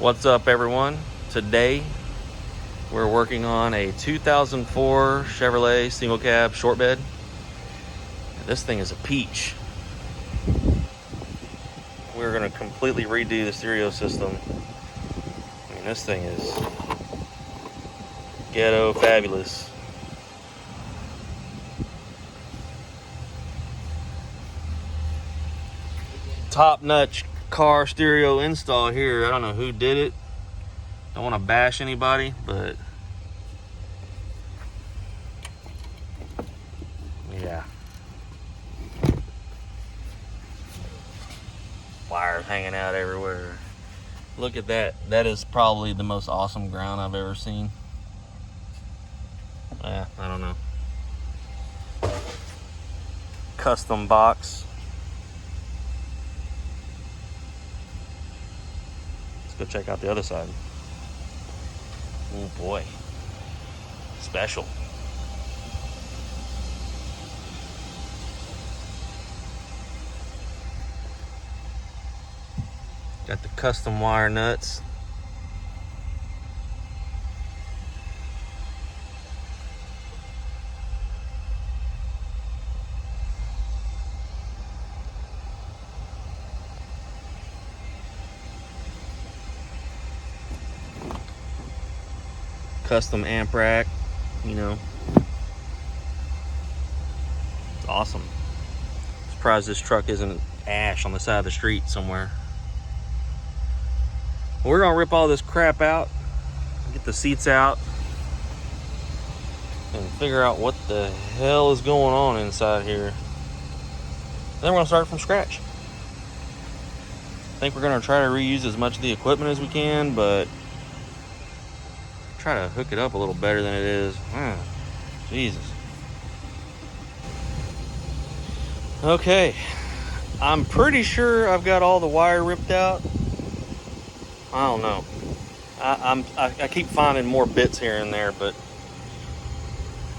What's up, everyone? Today we're working on a 2004 Chevrolet single cab short bed. This thing is a peach. We're going to completely redo the stereo system. I mean, this thing is ghetto fabulous. Top-notch car stereo install here. I don't know who did it. Don't want to bash anybody, but yeah. Wires hanging out everywhere. Look at that. That is probably the most awesome ground I've ever seen. Yeah, I don't know. Custom box. Let's go check out the other side. Oh boy. Special. Got the custom wire nuts. Custom amp rack, you know. It's awesome. Surprised this truck isn't ash on the side of the street somewhere. We're gonna rip all this crap out, get the seats out, and figure out what the hell is going on inside here. Then we're gonna start from scratch. I think we're gonna try to reuse as much of the equipment as we can, but try to hook it up a little better than it is. Jesus. Okay, I'm pretty sure I've got all the wire ripped out. I don't know. I keep finding more bits here and there, but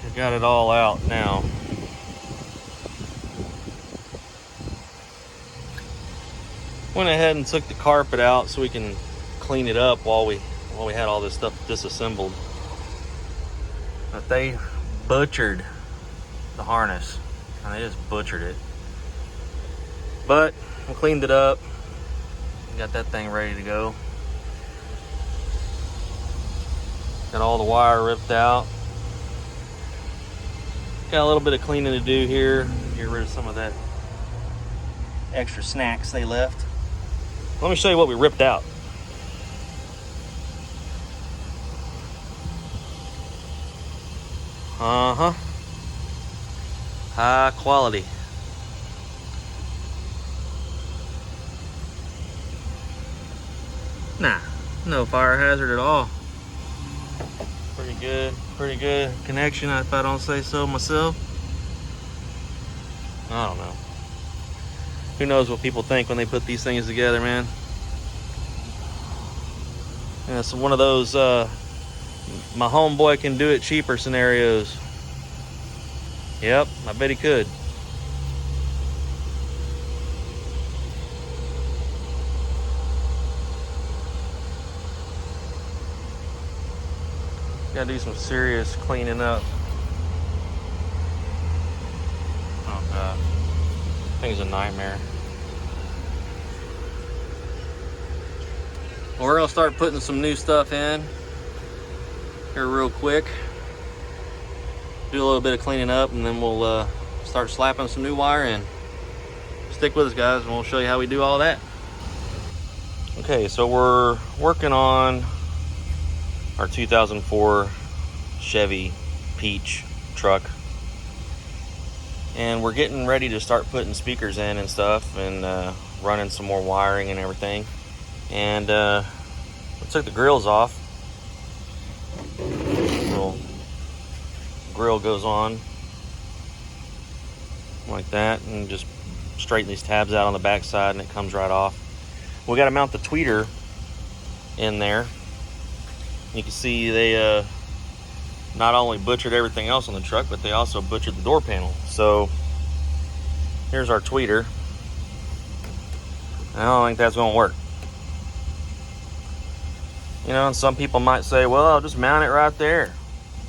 I got it all out now. Went ahead and took the carpet out so we can clean it up while we had all this stuff disassembled. But they butchered the harness. And they just butchered it. But I cleaned it up. Got that thing ready to go. Got all the wire ripped out. Got a little bit of cleaning to do here. Get rid of some of that extra snacks they left. Let me show you what we ripped out. High quality. Nah, no fire hazard at all. Pretty good connection, if I don't say so myself. I don't know. Who knows what people think when they put these things together, man. Yeah, it's one of those my homeboy can do it cheaper scenarios. Yep, I bet he could. Gotta do some serious cleaning up. Oh god, thing's a nightmare. Well, we're gonna start putting some new stuff in here real quick. Do a little bit of cleaning up, and then we'll start slapping some new wire in. Stick with us, guys, and we'll show you how we do all that. Okay, so we're working on our 2004 Chevy Peach truck, and we're getting ready to start putting speakers in and stuff, and running some more wiring and everything. And we took the grills off. Little grill goes on like that, and just straighten these tabs out on the back side, and it comes right off. We got to mount the tweeter in there. You can see they not only butchered everything else on the truck, but they also butchered the door panel. So here's our tweeter. I don't think that's going to work. You know, and some people might say, well, I'll just mount it right there.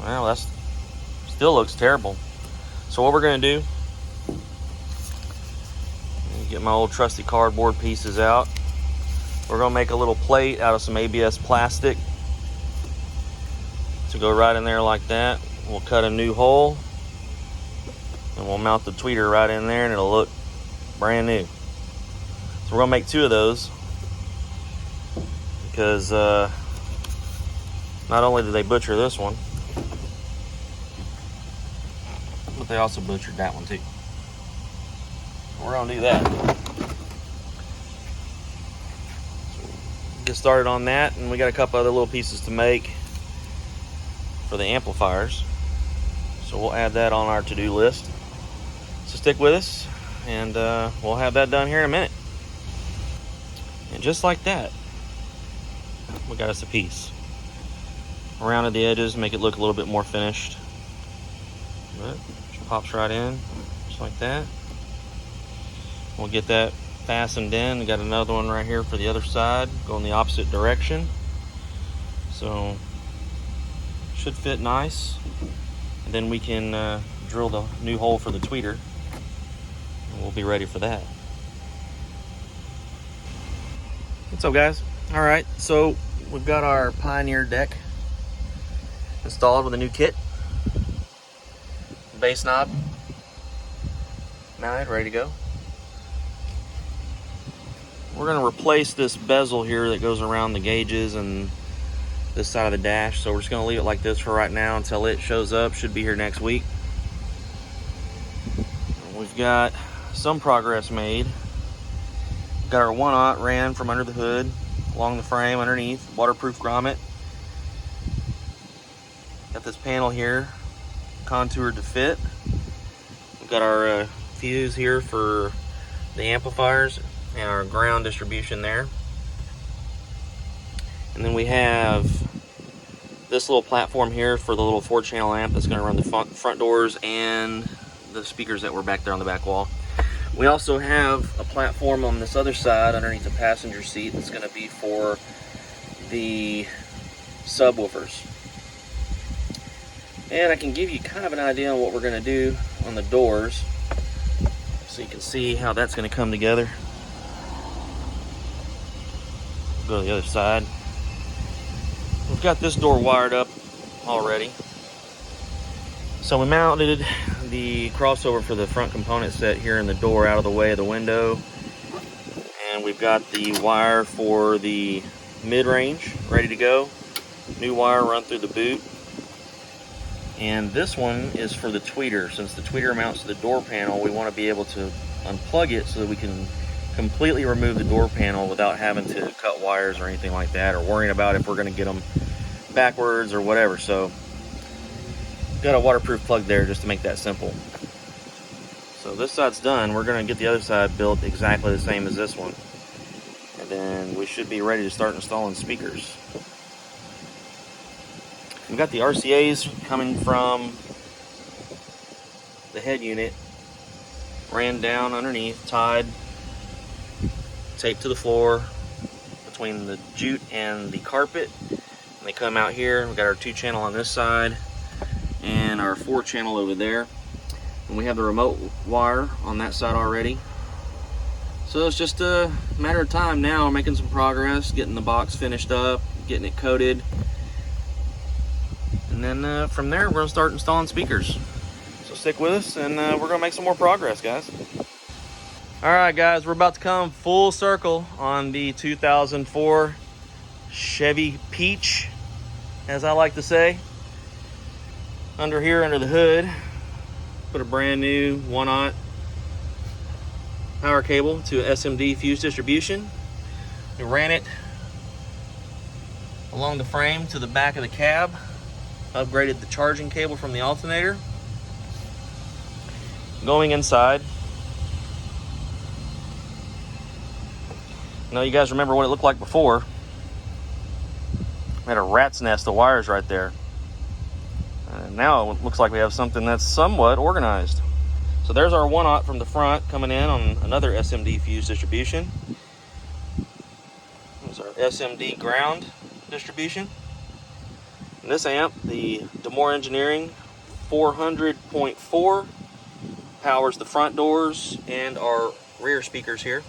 Well, that still looks terrible. So what we're going to do, get my old trusty cardboard pieces out. We're going to make a little plate out of some ABS plastic to go right in there like that. We'll cut a new hole and we'll mount the tweeter right in there and it'll look brand new. So we're going to make 2 of those because not only did they butcher this one, but they also butchered that one too. We're going to do that. Get started on that, and we got a couple other little pieces to make for the amplifiers. So we'll add that on our to-do list. So stick with us, and we'll have that done here in a minute. And just like that, we got us a piece. Rounded the edges, make it look a little bit more finished. But just pops right in, just like that. We'll get that fastened in. We got another one right here for the other side, going the opposite direction. So should fit nice. And then we can drill the new hole for the tweeter, and we'll be ready for that. What's up, guys? All right, so we've got our Pioneer deck installed with a new kit. Bass knob mounted, ready to go. We're going to replace this bezel here that goes around the gauges and this side of the dash. So we're just going to leave it like this for right now until it shows up. Should be here next week. We've got some progress made. Got our 1/0 ran from under the hood, along the frame, underneath, waterproof grommet. Got this panel here, contoured to fit. We've got our fuse here for the amplifiers and our ground distribution there. And then we have this little platform here for the little 4-channel amp that's going to run the front doors and the speakers that were back there on the back wall. We also have a platform on this other side underneath the passenger seat that's going to be for the subwoofers. And I can give you kind of an idea on what we're going to do on the doors so you can see how that's going to come together. Go to the other side. We've got this door wired up already. So we mounted the crossover for the front component set here in the door out of the way of the window. And we've got the wire for the mid-range ready to go. New wire run through the boot. And this one is for the tweeter. Since the tweeter mounts to the door panel, we want to be able to unplug it so that we can completely remove the door panel without having to cut wires or anything like that, or worrying about if we're going to get them backwards or whatever. So got a waterproof plug there just to make that simple. So this side's done. We're going to get the other side built exactly the same as this one, and then we should be ready to start installing speakers. We've got the RCAs coming from the head unit, ran down underneath, tied, taped to the floor between the jute and the carpet. And they come out here. We've got our 2-channel on this side and our 4-channel over there. And we have the remote wire on that side already. So it's just a matter of time now. We're making some progress, getting the box finished up, getting it coated. And then from there, we're going to start installing speakers. So stick with us, and we're going to make some more progress, guys. All right, guys, we're about to come full circle on the 2004 Chevy Peach, as I like to say. Under here, under the hood, put a brand new 1/0 power cable to SMD fuse distribution. We ran it along the frame to the back of the cab, upgraded the charging cable from the alternator. Going inside, now you guys remember what it looked like before. We had a rat's nest of wires right there. And now it looks like we have something that's somewhat organized. So there's our 1/0 from the front coming in on another SMD fuse distribution. There's our SMD ground distribution. And this amp, the Demore Engineering 400.4, powers the front doors and our rear speakers here.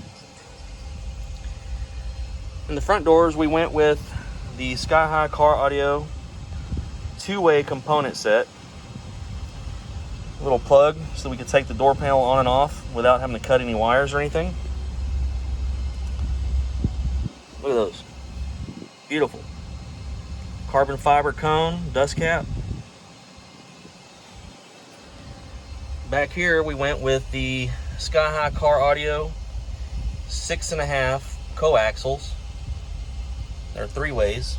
In the front doors, we went with the Sky High Car Audio two-way component set. A little plug so we could take the door panel on and off without having to cut any wires or anything. Look at those. Beautiful. Carbon fiber cone, dust cap. Back here we went with the Sky High Car Audio 6.5 coaxials. They're three ways.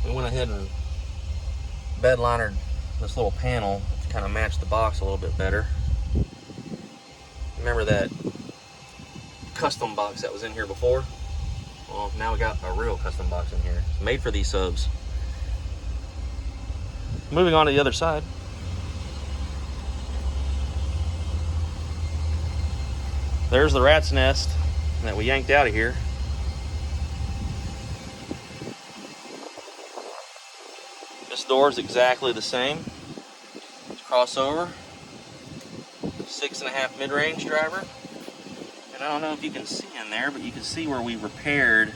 We went ahead and bed linered this little panel to kind of match the box a little bit better. Remember that custom box that was in here before? Well, now we got a real custom box in here. It's made for these subs. Moving on to the other side. There's the rat's nest that we yanked out of here. This door is exactly the same. It's crossover. 6.5 mid-range driver. And I don't know if you can see in there, but you can see where we repaired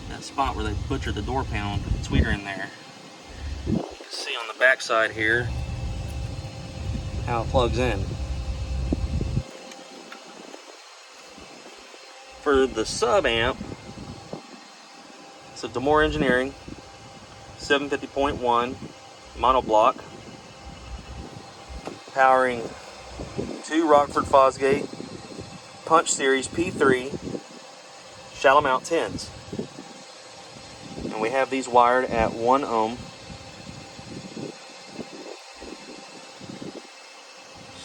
that spot where they butchered the door panel and put the tweeter in there. You can see on the back side here how it plugs in. For the sub amp, it's a Demore Engineering 750.1 monoblock, powering two Rockford Fosgate Punch Series P3 shallow mount 10s. And we have these wired at 1 ohm.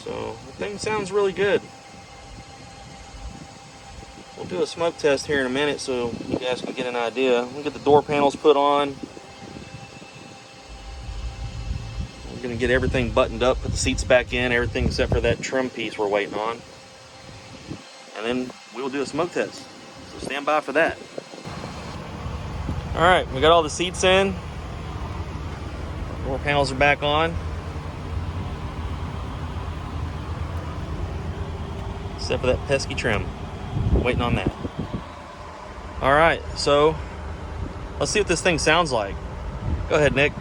So the thing sounds really good. We'll do a smoke test here in a minute so you guys can get an idea. We'll get the door panels put on. We're going to get everything buttoned up, put the seats back in, everything except for that trim piece we're waiting on. And then we'll do a smoke test. So stand by for that. Alright, we got all the seats in. Door panels are back on. Except for that pesky trim. Waiting on that. Alright, so let's see what this thing sounds like. Go ahead, Nick.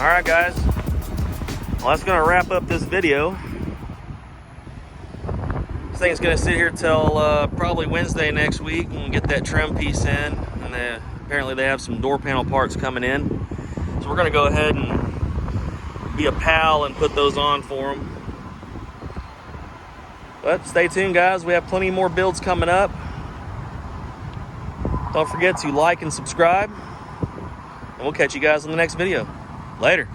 All right, guys. Well, that's gonna wrap up this video. This thing's gonna sit here till probably Wednesday next week and get that trim piece in. And apparently they have some door panel parts coming in. So we're gonna go ahead and be a pal and put those on for them. But stay tuned, guys. We have plenty more builds coming up. Don't forget to like and subscribe. And we'll catch you guys in the next video. Later.